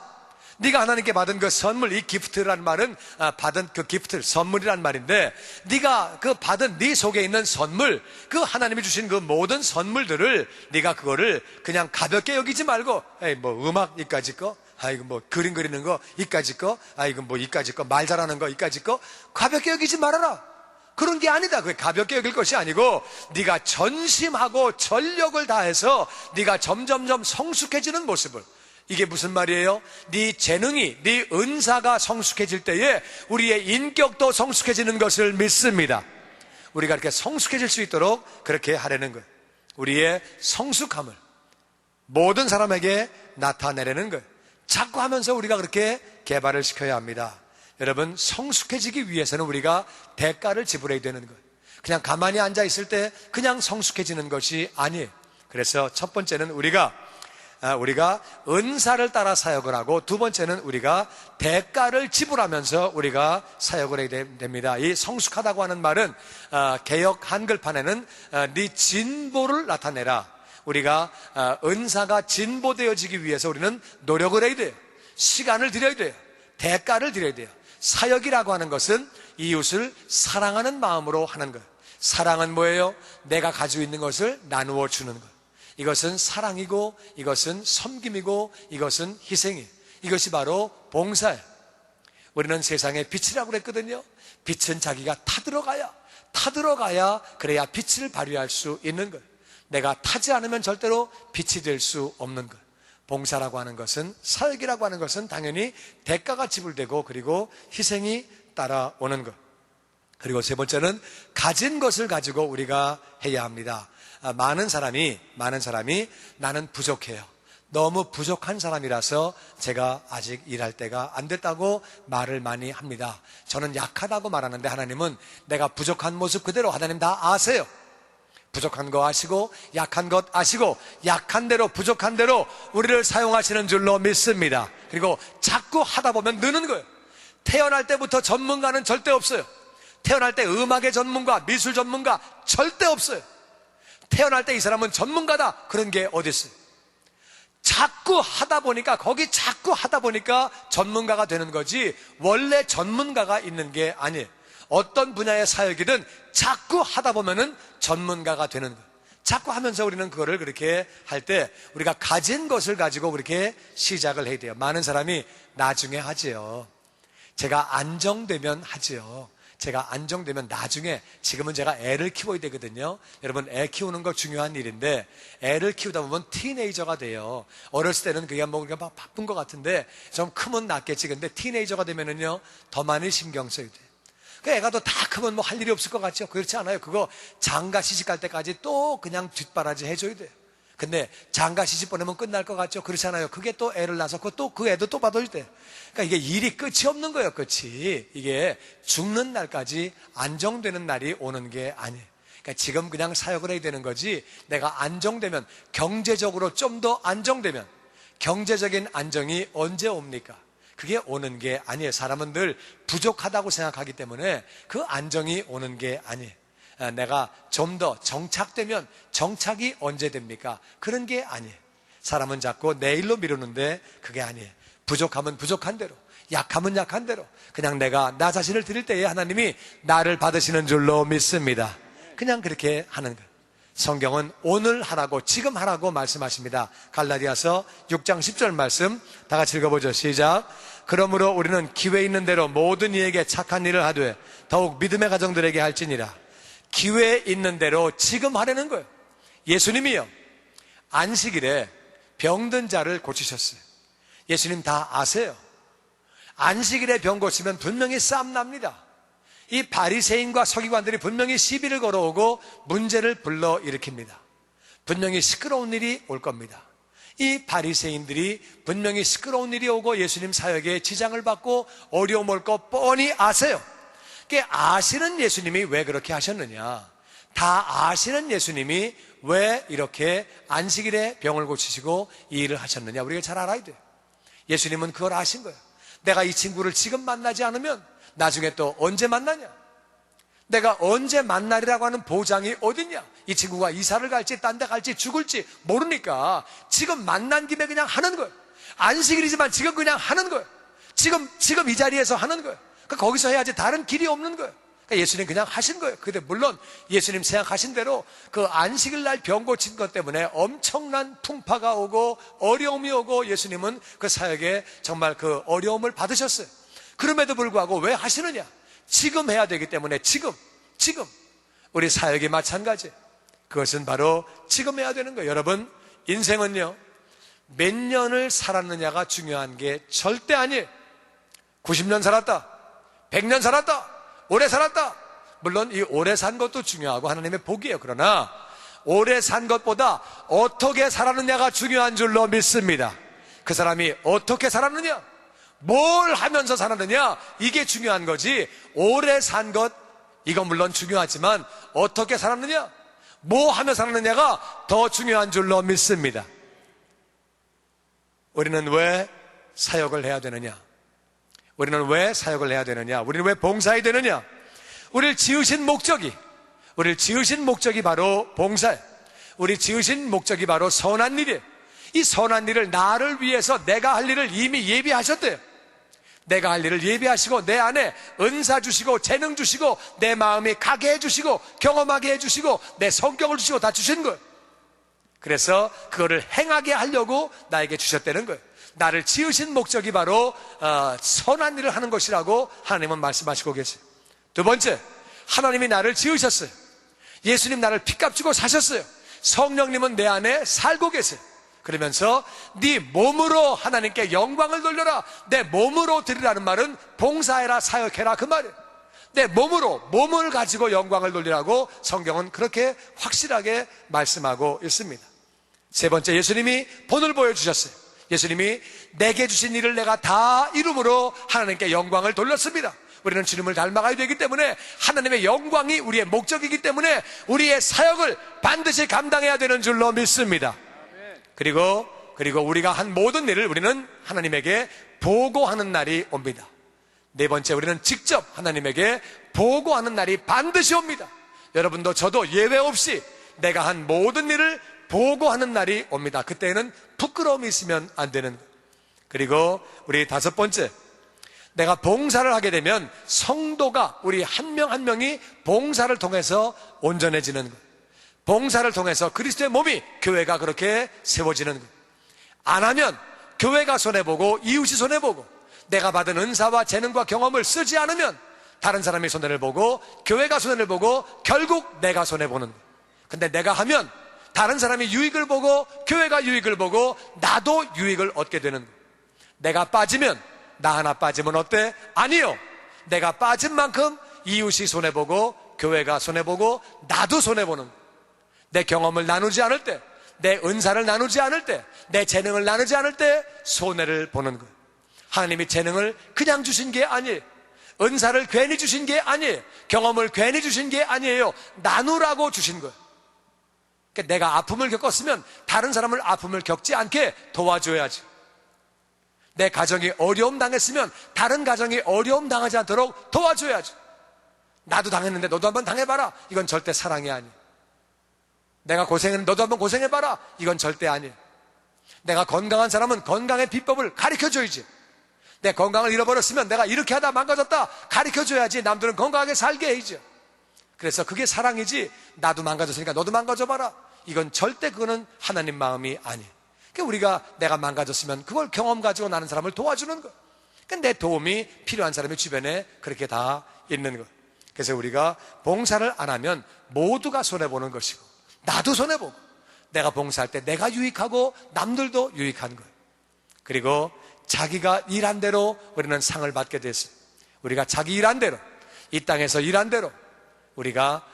네가 하나님께 받은 그 선물, 이 기프트란 말은 받은 그 기프트, 선물이란 말인데, 네가 그 받은 네 속에 있는 선물, 그 하나님이 주신 그 모든 선물들을 네가 그거를 그냥 가볍게 여기지 말고, 에이 뭐 음악 이까지 거, 아이고 뭐 그림 그리는 거 이까지 거, 아이고 뭐 이까지 거, 말 잘하는 거 이까지 거, 가볍게 여기지 말아라. 그런 게 아니다. 그게 가볍게 여길 것이 아니고, 네가 전심하고 전력을 다해서 네가 점점점 성숙해지는 모습을, 이게 무슨 말이에요? 네 재능이, 네 은사가 성숙해질 때에 우리의 인격도 성숙해지는 것을 믿습니다. 우리가 이렇게 성숙해질 수 있도록 그렇게 하려는 거예요. 우리의 성숙함을 모든 사람에게 나타내려는 거예요. 자꾸 하면서 우리가 그렇게 개발을 시켜야 합니다. 여러분, 성숙해지기 위해서는 우리가 대가를 지불해야 되는 거예요. 그냥 가만히 앉아 있을 때 그냥 성숙해지는 것이 아니에요. 그래서 첫 번째는 우리가 은사를 따라 사역을 하고, 두 번째는 우리가 대가를 지불하면서 우리가 사역을 해야 됩니다. 이 성숙하다고 하는 말은 개역 한글판에는 네 진보를 나타내라. 우리가 은사가 진보되어지기 위해서 우리는 노력을 해야 돼요. 시간을 들여야 돼요. 대가를 드려야 돼요. 사역이라고 하는 것은 이웃을 사랑하는 마음으로 하는 거예요. 사랑은 뭐예요? 내가 가지고 있는 것을 나누어 주는 것. 이것은 사랑이고, 이것은 섬김이고, 이것은 희생이에요. 이것이 바로 봉사예요. 우리는 세상의 빛이라고 그랬거든요. 빛은 자기가 타들어가야 그래야 빛을 발휘할 수 있는 거예요. 내가 타지 않으면 절대로 빛이 될 수 없는 거예요. 봉사라고 하는 것은, 사역이라고 하는 것은 당연히 대가가 지불되고, 그리고 희생이 따라오는 것. 그리고 세 번째는 가진 것을 가지고 우리가 해야 합니다. 많은 사람이 나는 부족해요, 너무 부족한 사람이라서 제가 아직 일할 때가 안 됐다고 말을 많이 합니다. 저는 약하다고 말하는데, 하나님은 내가 부족한 모습 그대로 하나님 다 아세요. 부족한 거 아시고, 약한 것 아시고, 약한 대로 부족한 대로 우리를 사용하시는 줄로 믿습니다. 그리고 자꾸 하다 보면 느는 거예요. 태어날 때부터 전문가는 절대 없어요. 태어날 때 음악의 전문가, 미술 전문가 절대 없어요. 태어날 때 이 사람은 전문가다, 그런 게 어디 있어요? 자꾸 하다 보니까, 거기 자꾸 하다 보니까 전문가가 되는 거지, 원래 전문가가 있는 게 아니에요. 어떤 분야의 사역이든 자꾸 하다 보면은 전문가가 되는 거예요. 자꾸 하면서 우리는 그거를 그렇게 할 때 우리가 가진 것을 가지고 그렇게 시작을 해야 돼요. 많은 사람이 나중에 하지요. 제가 안정되면 하지요. 제가 안정되면 나중에, 지금은 제가 애를 키워야 되거든요. 여러분, 애 키우는 거 중요한 일인데, 애를 키우다 보면 티네이저가 돼요. 어렸을 때는 그게 뭐 막 바쁜 것 같은데 좀 크면 낫겠지. 근데 티네이저가 되면은요 더 많이 신경 써야 돼요. 그 애가 또 다 크면 뭐 할 일이 없을 것 같죠? 그렇지 않아요. 그거 장가 시집 갈 때까지 또 그냥 뒷바라지 해줘야 돼요. 근데 장가 시집 보내면 끝날 것 같죠? 그렇지 않아요. 그게 또 애를 낳아서 그 애도 또 받아줄 때, 그러니까 이게 일이 끝이 없는 거예요. 끝이. 이게 죽는 날까지 안정되는 날이 오는 게 아니에요. 그러니까 지금 그냥 사역을 해야 되는 거지, 내가 안정되면, 경제적으로 좀 더 안정되면, 경제적인 안정이 언제 옵니까? 그게 오는 게 아니에요. 사람은 늘 부족하다고 생각하기 때문에 그 안정이 오는 게 아니에요. 내가 좀 더 정착되면, 정착이 언제 됩니까? 그런 게 아니에요. 사람은 자꾸 내일로 미루는데 그게 아니에요. 부족하면 부족한 대로, 약하면 약한 대로, 그냥 내가 나 자신을 드릴 때에 하나님이 나를 받으시는 줄로 믿습니다. 그냥 그렇게 하는 거예요. 성경은 오늘 하라고, 지금 하라고 말씀하십니다. 갈라디아서 6장 10절 말씀 다 같이 읽어보죠. 시작. 그러므로 우리는 기회 있는 대로 모든 이에게 착한 일을 하되 더욱 믿음의 가정들에게 할지니라. 기회 있는 대로 지금 하라는 거예요. 예수님이요, 안식일에 병든 자를 고치셨어요. 예수님 다 아세요. 안식일에 병 고치면 분명히 싸움 납니다. 이 바리새인과 서기관들이 분명히 시비를 걸어오고 문제를 불러일으킵니다. 분명히 시끄러운 일이 올 겁니다. 이 바리새인들이 분명히 시끄러운 일이 오고 예수님 사역에 지장을 받고 어려움 올 거 뻔히 아세요. 아시는 예수님이 왜 그렇게 하셨느냐? 다 아시는 예수님이 왜 이렇게 안식일에 병을 고치시고 이 일을 하셨느냐, 우리가 잘 알아야 돼요. 예수님은 그걸 아신 거예요. 내가 이 친구를 지금 만나지 않으면 나중에 또 언제 만나냐? 내가 언제 만나리라고 하는 보장이 어딨냐? 이 친구가 이사를 갈지 딴 데 갈지 죽을지 모르니까 지금 만난 김에 그냥 하는 거예요. 안식일이지만 지금 그냥 하는 거예요. 지금 이 자리에서 하는 거예요. 그러니까 거기서 해야지 다른 길이 없는 거예요. 그러니까 예수님 그냥 하신 거예요. 근데 물론 예수님 생각하신 대로 그 안식일 날 병 고친 것 때문에 엄청난 풍파가 오고 어려움이 오고 예수님은 그 사역에 정말 그 어려움을 받으셨어요. 그럼에도 불구하고 왜 하시느냐? 지금 해야 되기 때문에 지금 우리 사역이 마찬가지. 그것은 바로 지금 해야 되는 거예요. 여러분, 인생은요 몇 년을 살았느냐가 중요한 게 절대 아니에요. 90년 살았다, 100년 살았다, 오래 살았다. 물론 이 오래 산 것도 중요하고 하나님의 복이에요. 그러나 오래 산 것보다 어떻게 살았느냐가 중요한 줄로 믿습니다. 그 사람이 어떻게 살았느냐, 뭘 하면서 살았느냐, 이게 중요한 거지. 오래 산 것, 이건 물론 중요하지만 어떻게 살았느냐, 뭐 하며 살았느냐가 더 중요한 줄로 믿습니다. 우리는 왜 사역을 해야 되느냐? 우리는 왜 사역을 해야 되느냐? 우리는 왜 봉사해야 되느냐? 우리를 지으신 목적이 바로 봉사예요. 우리 지으신 목적이 바로 선한 일이에요. 이 선한 일을 나를 위해서 내가 할 일을 이미 예비하셨대요. 내가 할 일을 예비하시고 내 안에 은사 주시고 재능 주시고 내 마음이 가게 해주시고 경험하게 해주시고 내 성격을 주시고 다 주신 거예요. 그래서 그거를 행하게 하려고 나에게 주셨다는 거예요. 나를 지으신 목적이 바로 선한 일을 하는 것이라고 하나님은 말씀하시고 계세요. 두 번째, 하나님이 나를 지으셨어요. 예수님 나를 피값 주고 사셨어요. 성령님은 내 안에 살고 계세요. 그러면서 네 몸으로 하나님께 영광을 돌려라, 내 몸으로 드리라는 말은 봉사해라, 사역해라, 그 말이에요. 내 몸을 가지고 영광을 돌리라고 성경은 그렇게 확실하게 말씀하고 있습니다. 세 번째, 예수님이 본을 보여주셨어요. 예수님이 내게 주신 일을 내가 다 이름으로 하나님께 영광을 돌렸습니다. 우리는 주님을 닮아가야 되기 때문에 하나님의 영광이 우리의 목적이기 때문에 우리의 사역을 반드시 감당해야 되는 줄로 믿습니다. 그리고 우리가 한 모든 일을 우리는 하나님에게 보고하는 날이 옵니다. 네 번째, 우리는 직접 하나님에게 보고하는 날이 반드시 옵니다. 여러분도 저도 예외 없이 내가 한 모든 일을 보고하는 날이 옵니다. 그때는 부끄러움이 있으면 안 되는 거예요. 그리고 우리 다섯 번째, 내가 봉사를 하게 되면 성도가, 우리 한 명 한 명이 봉사를 통해서 온전해지는 거예요. 봉사를 통해서 그리스도의 몸이, 교회가 그렇게 세워지는 거예요. 안 하면 교회가 손해보고 이웃이 손해보고, 내가 받은 은사와 재능과 경험을 쓰지 않으면 다른 사람이 손해를 보고 교회가 손해를 보고 결국 내가 손해보는 거예요. 근데 내가 하면 다른 사람이 유익을 보고 교회가 유익을 보고 나도 유익을 얻게 되는 거예요. 내가 빠지면, 나 하나 빠지면 어때? 아니요. 내가 빠진 만큼 이웃이 손해보고 교회가 손해보고 나도 손해보는 거예요. 내 경험을 나누지 않을 때, 내 은사를 나누지 않을 때, 내 재능을 나누지 않을 때 손해를 보는 거예요. 하나님이 재능을 그냥 주신 게 아니에요. 은사를 괜히 주신 게 아니에요. 경험을 괜히 주신 게 아니에요. 나누라고 주신 거예요. 그러니까 내가 아픔을 겪었으면 다른 사람을 아픔을 겪지 않게 도와줘야지. 내 가정이 어려움 당했으면 다른 가정이 어려움 당하지 않도록 도와줘야지. 나도 당했는데 너도 한번 당해봐라. 이건 절대 사랑이 아니에요. 내가 고생했는데 너도 한번 고생해봐라. 이건 절대 아니에요. 내가 건강한 사람은 건강의 비법을 가르쳐줘야지. 내 건강을 잃어버렸으면 내가 이렇게 하다 망가졌다 가르쳐줘야지. 남들은 건강하게 살게 해야지. 그래서 그게 사랑이지, 나도 망가졌으니까 너도 망가져봐라, 이건 절대, 그거는 하나님 마음이 아니에요. 그러니까 우리가 내가 망가졌으면 그걸 경험 가지고 나는 사람을 도와주는 거예요. 그러니까 내 도움이 필요한 사람이 주변에 그렇게 다 있는 거예요. 그래서 우리가 봉사를 안 하면 모두가 손해보는 것이고 나도 손해보고, 내가 봉사할 때 내가 유익하고 남들도 유익한 거예요. 그리고 자기가 일한 대로 우리는 상을 받게 됐어요. 우리가 자기 일한 대로, 이 땅에서 일한 대로 우리가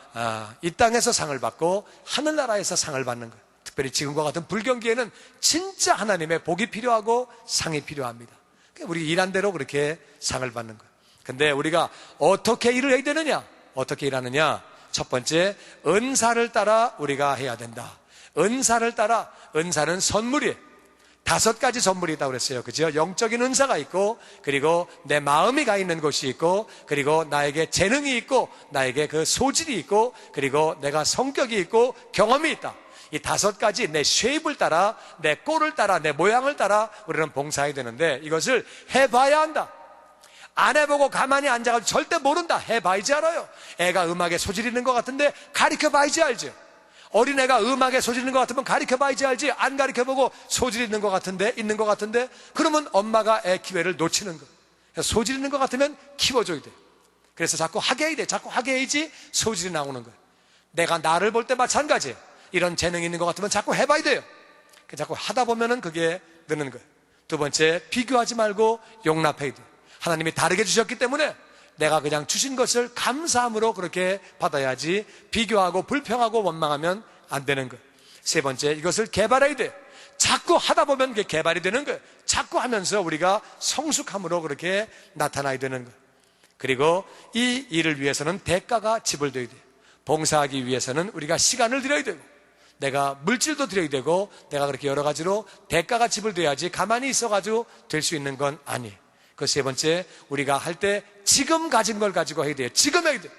이 땅에서 상을 받고 하늘나라에서 상을 받는 거예요. 특별히 지금과 같은 불경기에는 진짜 하나님의 복이 필요하고 상이 필요합니다. 우리 일한 대로 그렇게 상을 받는 거예요. 근데 우리가 어떻게 일을 해야 되느냐? 어떻게 일하느냐? 첫 번째, 은사를 따라 우리가 해야 된다. 은사를 따라, 은사는 선물이에요. 5가지 선물이 있다고 그랬어요. 그죠? 영적인 은사가 있고, 그리고 내 마음이 가 있는 곳이 있고, 그리고 나에게 재능이 있고, 나에게 그 소질이 있고, 그리고 내가 성격이 있고, 경험이 있다. 이 5가지 내 쉐입을 따라, 내 꼴을 따라, 내 모양을 따라 우리는 봉사해야 되는데, 이것을 해봐야 한다. 안 해보고 가만히 앉아가지고 절대 모른다. 해봐야지 알아요. 애가 음악에 소질이 있는 것 같은데 가르쳐봐야지 알죠. 어린애가 음악에 소질 있는 것 같으면 가르쳐봐야지 알지. 안 가르쳐보고 소질 있는 것 같은데, 그러면 엄마가 애 기회를 놓치는 거예요. 소질 있는 것 같으면 키워줘야 돼요. 그래서 자꾸 하게 해야 돼. 자꾸 하게 해야지 소질이 나오는 거예요. 내가 나를 볼 때 마찬가지예요. 이런 재능이 있는 것 같으면 자꾸 해봐야 돼요. 자꾸 하다 보면은 그게 느는 거예요. 두 번째, 비교하지 말고 용납해야 돼요. 하나님이 다르게 주셨기 때문에 내가 그냥 주신 것을 감사함으로 그렇게 받아야지, 비교하고 불평하고 원망하면 안 되는 거예요. 세 번째, 이것을 개발해야 돼요. 자꾸 하다 보면 그게 개발이 되는 거예요. 자꾸 하면서 우리가 성숙함으로 그렇게 나타나야 되는 거예요. 그리고 이 일을 위해서는 대가가 지불돼야 돼요. 봉사하기 위해서는 우리가 시간을 들여야 되고, 내가 물질도 드려야 되고, 내가 그렇게 여러 가지로 대가가 지불돼야지 가만히 있어가지고 될 수 있는 건 아니에요. 그 세 번째, 우리가 할 때 지금 가진 걸 가지고 해야 돼요. 지금 해야 돼요.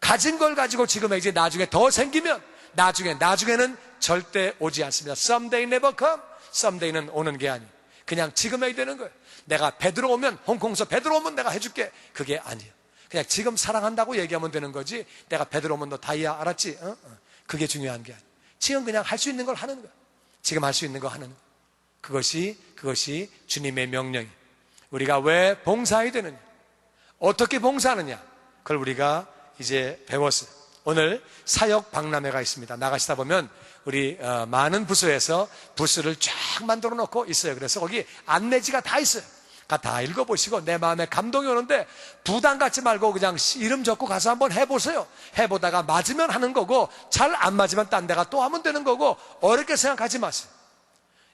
가진 걸 가지고 지금 해야지 나중에 더 생기면 나중에는 절대 오지 않습니다. Someday never come. Someday는 오는 게 아니에요. 그냥 지금 해야 되는 거예요. 내가 베드로 오면, 홍콩에서 베드로 오면 내가 해줄게. 그게 아니에요. 그냥 지금 사랑한다고 얘기하면 되는 거지, 내가 베드로 오면 너 다이아 알았지? 그게 중요한 게 아니에요. 지금 그냥 할 수 있는 걸 하는 거예요. 지금 할 수 있는 거 하는 거예요. 그것이 주님의 명령이에요. 우리가 왜 봉사해야 되느냐, 어떻게 봉사하느냐, 그걸 우리가 이제 배웠어요. 오늘 사역 박람회가 있습니다. 나가시다 보면 우리 많은 부서에서 부스를 쫙 만들어 놓고 있어요. 그래서 거기 안내지가 다 있어요. 다 읽어보시고 내 마음에 감동이 오는데 부담 갖지 말고 그냥 이름 적고 가서 한번 해보세요. 해보다가 맞으면 하는 거고, 잘 안 맞으면 딴 데가 또 하면 되는 거고, 어렵게 생각하지 마세요.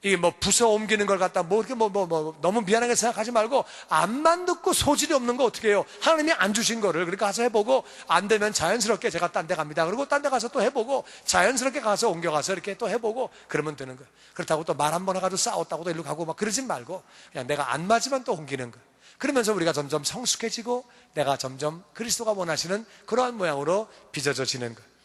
이게 부서 옮기는 걸 갖다 이렇게 너무 미안하게 생각하지 말고, 안만 듣고 소질이 없는 거 어떻게 해요? 하나님이 안 주신 거를 그렇게 가서 해보고, 안 되면 자연스럽게 제가 딴 데 갑니다. 그리고 딴 데 가서 또 해보고, 자연스럽게 가서 옮겨가서 이렇게 또 해보고, 그러면 되는 거예요. 그렇다고 또 말 한 번 해가지고 싸웠다고 또 일로 가고 막 그러진 말고, 그냥 내가 안 맞으면 또 옮기는 거예요. 그러면서 우리가 점점 성숙해지고, 내가 점점 그리스도가 원하시는 그러한 모양으로 빚어져지는 거예요.